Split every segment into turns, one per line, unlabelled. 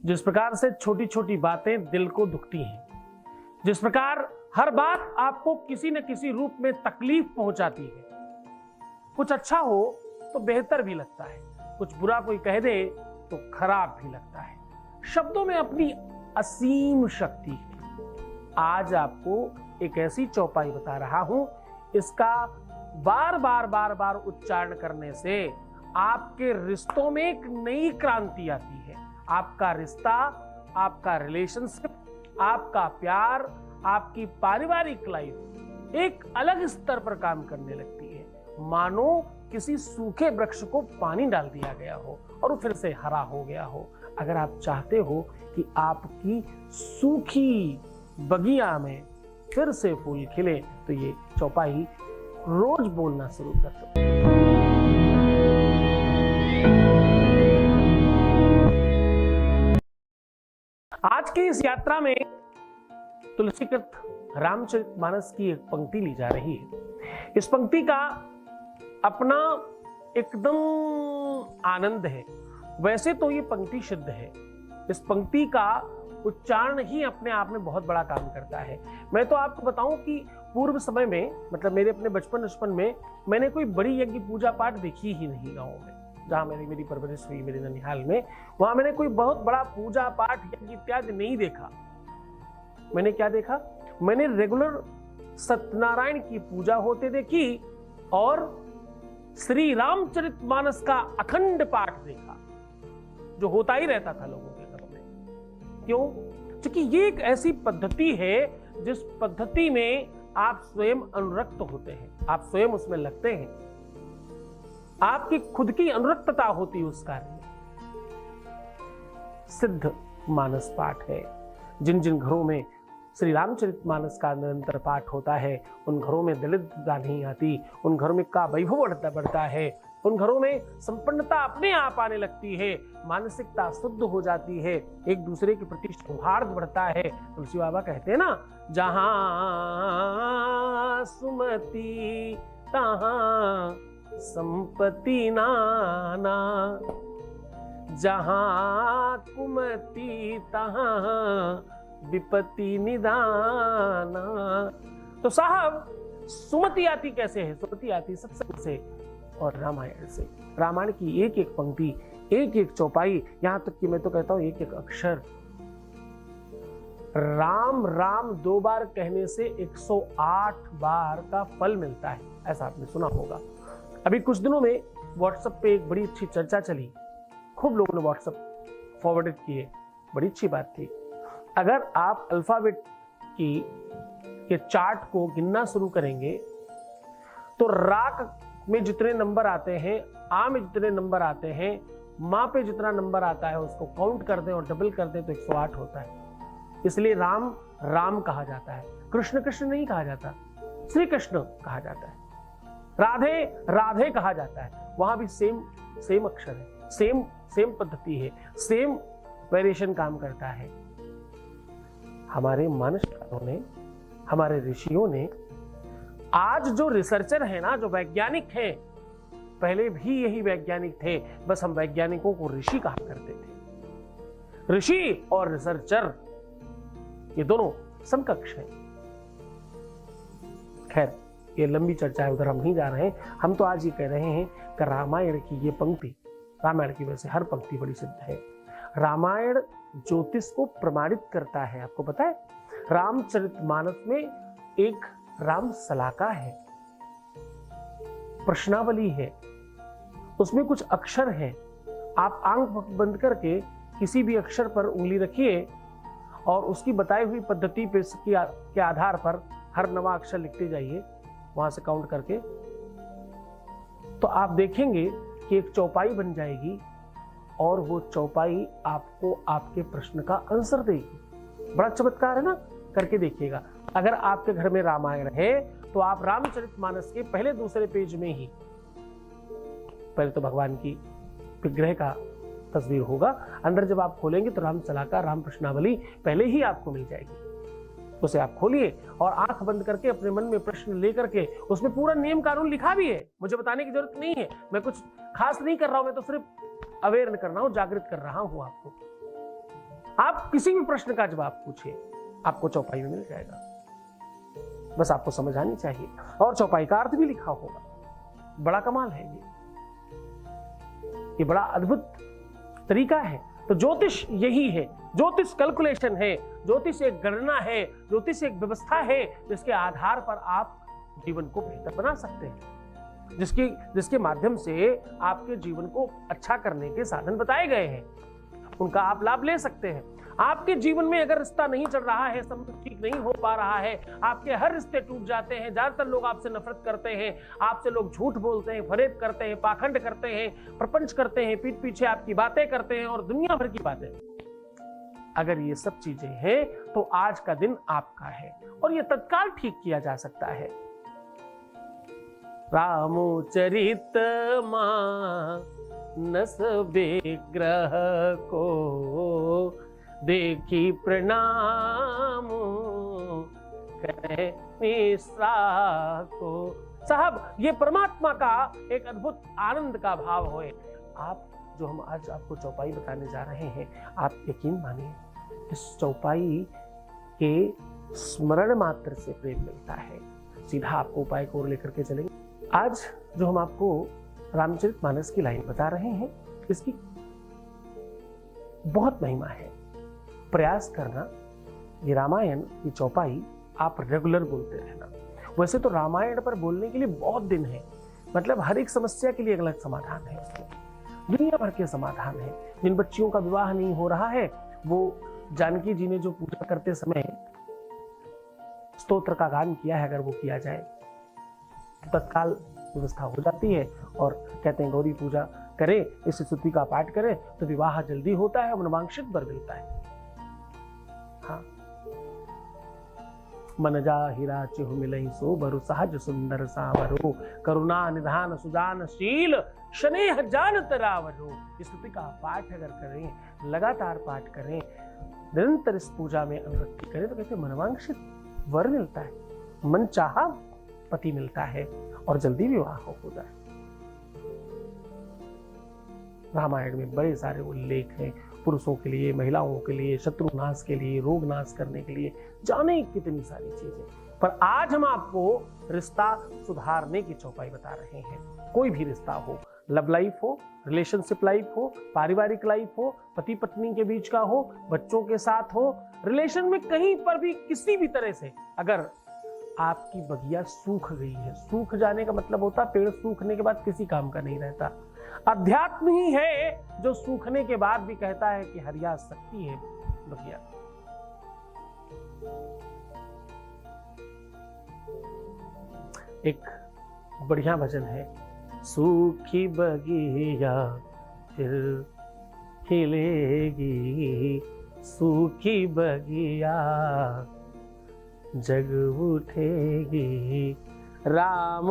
जिस प्रकार से छोटी छोटी बातें दिल को दुखती हैं, जिस प्रकार हर बात आपको किसी न किसी रूप में तकलीफ पहुंचाती है, कुछ अच्छा हो तो बेहतर भी लगता है, कुछ बुरा कोई कह दे तो खराब भी लगता है। शब्दों में अपनी असीम शक्ति है। आज आपको एक ऐसी चौपाई बता रहा हूं, इसका बार बार उच्चारण करने से आपके रिश्तों में एक नई क्रांति आती है। आपका रिश्ता, आपका रिलेशनशिप, आपका प्यार, आपकी पारिवारिक लाइफ एक अलग स्तर पर काम करने लगती है। मानो किसी सूखे वृक्ष को पानी डाल दिया गया हो और वो फिर से हरा हो गया हो। अगर आप चाहते हो कि आपकी सूखी बगिया में फिर से फूल खिले तो ये चौपाई रोज बोलना शुरू कर दो। आज की इस यात्रा में तुलसीकृत रामचरितमानस की एक पंक्ति ली जा रही है। इस पंक्ति का अपना एकदम आनंद है। वैसे तो ये पंक्ति सिद्ध है, इस पंक्ति का उच्चारण ही अपने आप में बहुत बड़ा काम करता है। मैं तो आपको बताऊं कि पूर्व समय में, मतलब मेरे अपने बचपन में मैंने कोई बड़ी यज्ञ पूजा पाठ देखी ही नहीं गाँव में, जहां मेरी परवरिश हुई मेरे ननिहाल में। वहां मैंने कोई बहुत बड़ा पूजा पाठ यज्ञ इत्यादि नहीं देखा। मैंने क्या देखा? मैंने रेगुलर सत्यनारायण की पूजा होते देखी और श्री रामचरितमानस का अखंड पाठ देखा, जो होता ही रहता था लोगों के घरों में। क्यों? क्योंकि ये एक ऐसी पद्धति है जिस पद्धति में आप स्वयं अनुरक्त होते हैं, आप स्वयं उसमें लगते हैं, आपकी खुद की अनुरक्तता होती है उस कार्य में। सिद्ध मानस पाठ है। जिन जिन घरों में श्री रामचरितमानस का निरंतर पाठ होता है, उन घरों में दरिद्रता नहीं आती, उन घरों में का वैभव बढ़ता है, उन घरों में संपन्नता अपने आप आने लगती है, मानसिकता शुद्ध हो जाती है, एक दूसरे के प्रति सौहार्द बढ़ता है। तुलसी बाबा कहते हैं ना, जहां सुमति तहां संपत्ति नाना, जहां कुमति तहां विपत्ति निदाना। तो साहब, सुमति आती कैसे है? सुमति आती सत्संग से और रामायण से। रामायण की एक एक पंक्ति, एक एक चौपाई, यहां तक कि मैं तो कहता हूं एक एक अक्षर। राम राम 2 बार कहने से 108 बार का फल मिलता है, ऐसा आपने सुना होगा। अभी कुछ दिनों में व्हाट्सएप पे एक बड़ी अच्छी चर्चा चली, खूब लोगों ने व्हाट्सएप फॉरवर्डेड किए, बड़ी अच्छी बात थी। अगर आप अल्फाबेट की के चार्ट को गिनना शुरू करेंगे तो रा में जितने नंबर आते हैं, आ में जितने नंबर आते हैं, माँ पे जितना नंबर आता है उसको काउंट कर दें और डबल कर दें तो 108 होता है। इसलिए राम राम कहा जाता है, कृष्ण कृष्ण नहीं कहा जाता, श्री कृष्ण कहा जाता है, राधे राधे कहा जाता है। वहां भी सेम अक्षर है, सेम पद्धति है, सेम वेरिएशन काम करता है। हमारे मानसकारों ने, हमारे ऋषियों ने, आज जो रिसर्चर है ना, जो वैज्ञानिक हैं, पहले भी यही वैज्ञानिक थे, बस हम वैज्ञानिकों को ऋषि कहा करते थे। ऋषि और रिसर्चर ये दोनों समकक्ष हैं। खैर, ये लंबी चर्चा है, उधर हम नहीं जा रहे हैं। हम तो आज ये कह रहे हैं कि रामायण की ये पंक्ति, रामायण की वजह से हर पंक्ति बड़ी सिद्ध है। रामायण ज्योतिष को प्रमाणित करता है। आपको पता है, रामचरितमानस में एक राम सलाका है, प्रश्नावली है, उसमें कुछ अक्षर हैं। आप आंख बंद करके किसी भी अक्षर पर उंगली रखिए और उसकी बताई हुई पद्धति पे के आधार पर हर नवा अक्षर लिखते जाइए, वहां से काउंट करके, तो आप देखेंगे कि एक चौपाई बन जाएगी और वो चौपाई आपको आपके प्रश्न का आंसर देगी। बड़ा चमत्कार है ना, करके देखिएगा। अगर आपके घर में रामायण है तो आप रामचरितमानस के पहले दूसरे पेज में ही, पहले तो भगवान की विग्रह का तस्वीर होगा, अंदर जब आप खोलेंगे तो राम सलाका, राम प्रश्नावली पहले ही आपको मिल जाएगी। उसे आप खोलिए और आंख बंद करके अपने मन में प्रश्न लेकर के, उसमें पूरा नियम कानून लिखा भी है, मुझे बताने की जरूरत नहीं है, मैं कुछ खास नहीं कर रहा हूं, मैं तो सिर्फ अवेयर कर रहा हूं, जागृत कर रहा हूं आपको। आप किसी भी प्रश्न का जवाब पूछिए, आपको चौपाई में मिल जाएगा। बस आपको समझ आनी चाहिए, और चौपाई का अर्थ भी लिखा होगा। बड़ा कमाल है ये बड़ा अद्भुत तरीका है। तो ज्योतिष यही है, ज्योतिष कैलकुलेशन है, ज्योतिष एक गणना है, ज्योतिष एक व्यवस्था है जिसके आधार पर आप जीवन को बेहतर बना सकते हैं, जिसके माध्यम से आपके जीवन को अच्छा करने के साधन बताए गए हैं, उनका आप लाभ ले सकते हैं। आपके जीवन में अगर रिश्ता नहीं चल रहा है, संबंध ठीक नहीं हो पा रहा है, आपके हर रिश्ते टूट जाते हैं, ज्यादातर लोग आपसे नफरत करते हैं, आपसे लोग झूठ बोलते हैं, फरेब करते हैं, पाखंड करते हैं, प्रपंच करते हैं, पीठ पीछे आपकी बातें करते हैं और दुनिया भर की बातें, अगर ये सब चीजें हैं तो आज का दिन आपका है और ये तत्काल ठीक किया जा सकता है। रामचरित मानस विग्रह को देखी प्रणाम मिश्रा को। साहब, ये परमात्मा का एक अद्भुत आनंद का भाव है। आप जो हम आज आपको चौपाई बताने जा रहे हैं, आप यकीन मानिए इस चौपाई के स्मरण मात्र से प्रेम मिलता है। सीधा आपको उपाय को लेकर के चलेंगे। आज जो हम आपको रामचरितमानस की लाइन बता रहे हैं, इसकी बहुत महिमा है। प्रयास करना, ये रामायण की चौपाई आप रेगुलर बोलते रहना। वैसे तो रामायण पर बोलने के लिए बहुत दिन है, मतलब हर एक समस्या के लिए अलग अलग समाधान है, उसमें दुनिया भर के समाधान है। जिन बच्चियों का विवाह नहीं हो रहा है, वो जानकी जी ने जो पूजा करते समय स्तोत्र का गान किया है, अगर वो किया जाए तो तत्काल व्यवस्था हो जाती है। और कहते हैं गौरी पूजा करें, इस स्तुति का पाठ करें तो विवाह जल्दी होता है और मनवांक्षित वर मिलता है। हाँ, मनजा हीरा चिहु मिलई सो बरु सहज सुंदर सावरो करुणा निधान सुजानशील स्नेह जानत रावरो। इस स्तुति का पाठ अगर करें, लगातार पाठ करें, निरंतर इस पूजा में अनुरक्ति करें तो कहते मनवांक्षित वर मिलता है, मन चाहा पति मिलता है और जल्दी विवाह हो जाए। रामायण में बड़े सारे उल्लेख हैं पुरुषों के लिए, महिलाओं के लिए, शत्रु नाश के लिए, रोग नाश करने के लिए, जाने कितनी सारी चीजें। पर आज हम आपको रिश्ता सुधारने की चौपाई बता रहे हैं। कोई भी रिश्ता हो, लव लाइफ हो, रिलेशनशिप लाइफ हो, पारिवारिक लाइफ हो, पति पत्नी के बीच का हो, बच्चों के साथ हो, रिलेशन में कहीं पर भी किसी भी तरह से अगर आपकी बगिया सूख गई है, सूख जाने का मतलब होता है पेड़ सूखने के बाद किसी काम का नहीं रहता। अध्यात्म ही है जो सूखने के बाद भी कहता है कि हरिया सकती है बगिया। एक बढ़िया भजन है, सूखी बगिया फिर खिलेगी, सूखी बगिया जग उठेगी। राम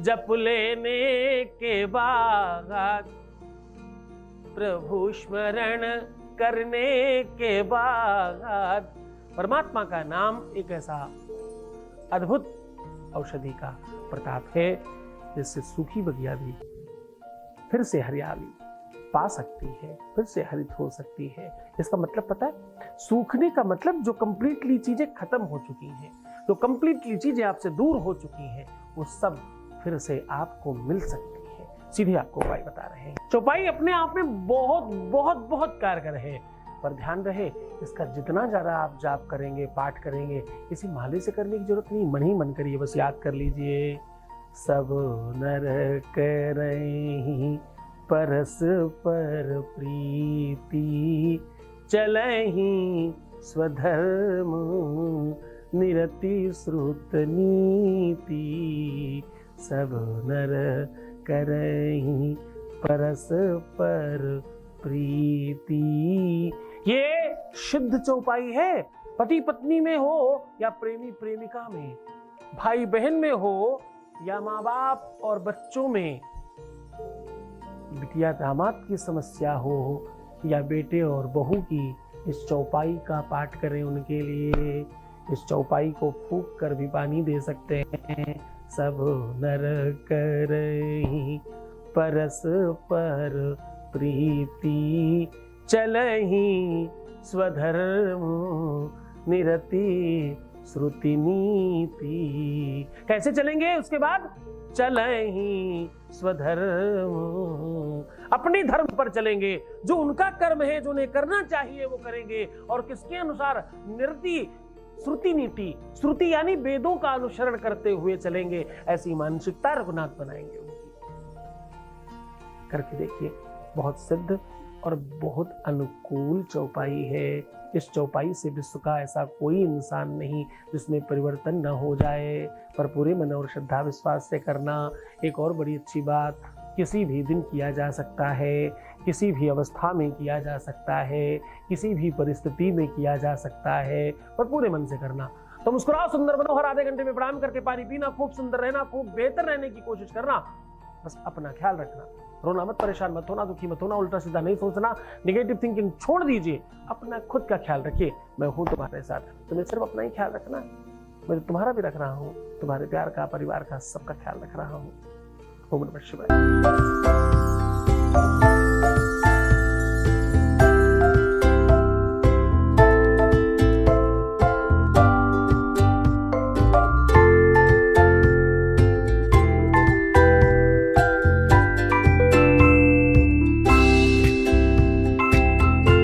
जप लेने के बाद, प्रभु स्मरण करने के बाद, परमात्मा का नाम एक ऐसा अद्भुत औषधि का प्रताप है जिससे सूखी बगिया भी फिर से हरियाली पा सकती है, फिर से हरित हो सकती है। इसका मतलब पता है, सूखने का मतलब जो कंप्लीटली चीजें खत्म हो चुकी हैं, जो कंप्लीटली चीजें आपसे दूर हो चुकी हैं, वो सब फिर से आपको मिल सकती है। सीधे आपको उपाय बता रहे हैं। चौपाई अपने आप में बहुत बहुत बहुत कारगर है, पर ध्यान रहे इसका जितना ज्यादा आप जाप करेंगे, पाठ करेंगे, किसी माले से करने की जरूरत नहीं, मन ही मन करिए, बस याद कर लीजिए। सब नर करहि परस्पर प्रीति, चलहि स्वधर्म निरति श्रुत नीति। सब नर करहि परस्पर प्रीति। ये शुद्ध चौपाई है। पति पत्नी में हो या प्रेमी प्रेमिका में, भाई बहन में हो या माँ बाप और बच्चों में, बिटिया दामाद की समस्या हो या बेटे और बहू की, इस चौपाई का पाठ करें उनके लिए। इस चौपाई को फूंक कर भी पानी दे सकते हैं। सब नर करहि परस्पर प्रीति, चलहि स्वधर्म निरति श्रुति नीति। कैसे चलेंगे उसके बाद? चलहि स्वधर्म, अपने धर्म पर चलेंगे, जो उनका कर्म है, जो उन्हें करना चाहिए वो करेंगे। और किसके अनुसार? निरति श्रुति नीति, श्रुति यानी वेदों का अनुसरण करते हुए चलेंगे। ऐसी मानसिकता रघुनाथ बनाएंगे उनकी। करके देखिए, बहुत सिद्ध और बहुत अनुकूल चौपाई है। इस चौपाई से विश्व का ऐसा कोई इंसान नहीं जिसमें परिवर्तन न हो जाए, पर पूरे मन और श्रद्धा विश्वास से करना। एक और बड़ी अच्छी बात, किसी भी दिन किया जा सकता है, किसी भी अवस्था में किया जा सकता है, किसी भी परिस्थिति में किया जा सकता है, पर पूरे मन से करना। तो मुस्कुराओ, सुंदर बनो, हर आधे घंटे में प्रणाम करके पानी पीना, खूब सुंदर रहना, खूब बेहतर रहने की कोशिश करना। बस अपना ख्याल रखना, रोना मत, परेशान मत होना, दुखी मत होना, उल्टा सीधा नहीं सोचना, नेगेटिव थिंकिंग छोड़ दीजिए, अपना खुद का ख्याल रखिए। मैं हूं तुम्हारे साथ, तुम्हें सिर्फ अपना ही ख्याल रखना है, मैं तुम्हारा भी रख रहा हूं, तुम्हारे प्यार का, परिवार का, सबका ख्याल रख रहा हूं। ओम नमः शिवाय।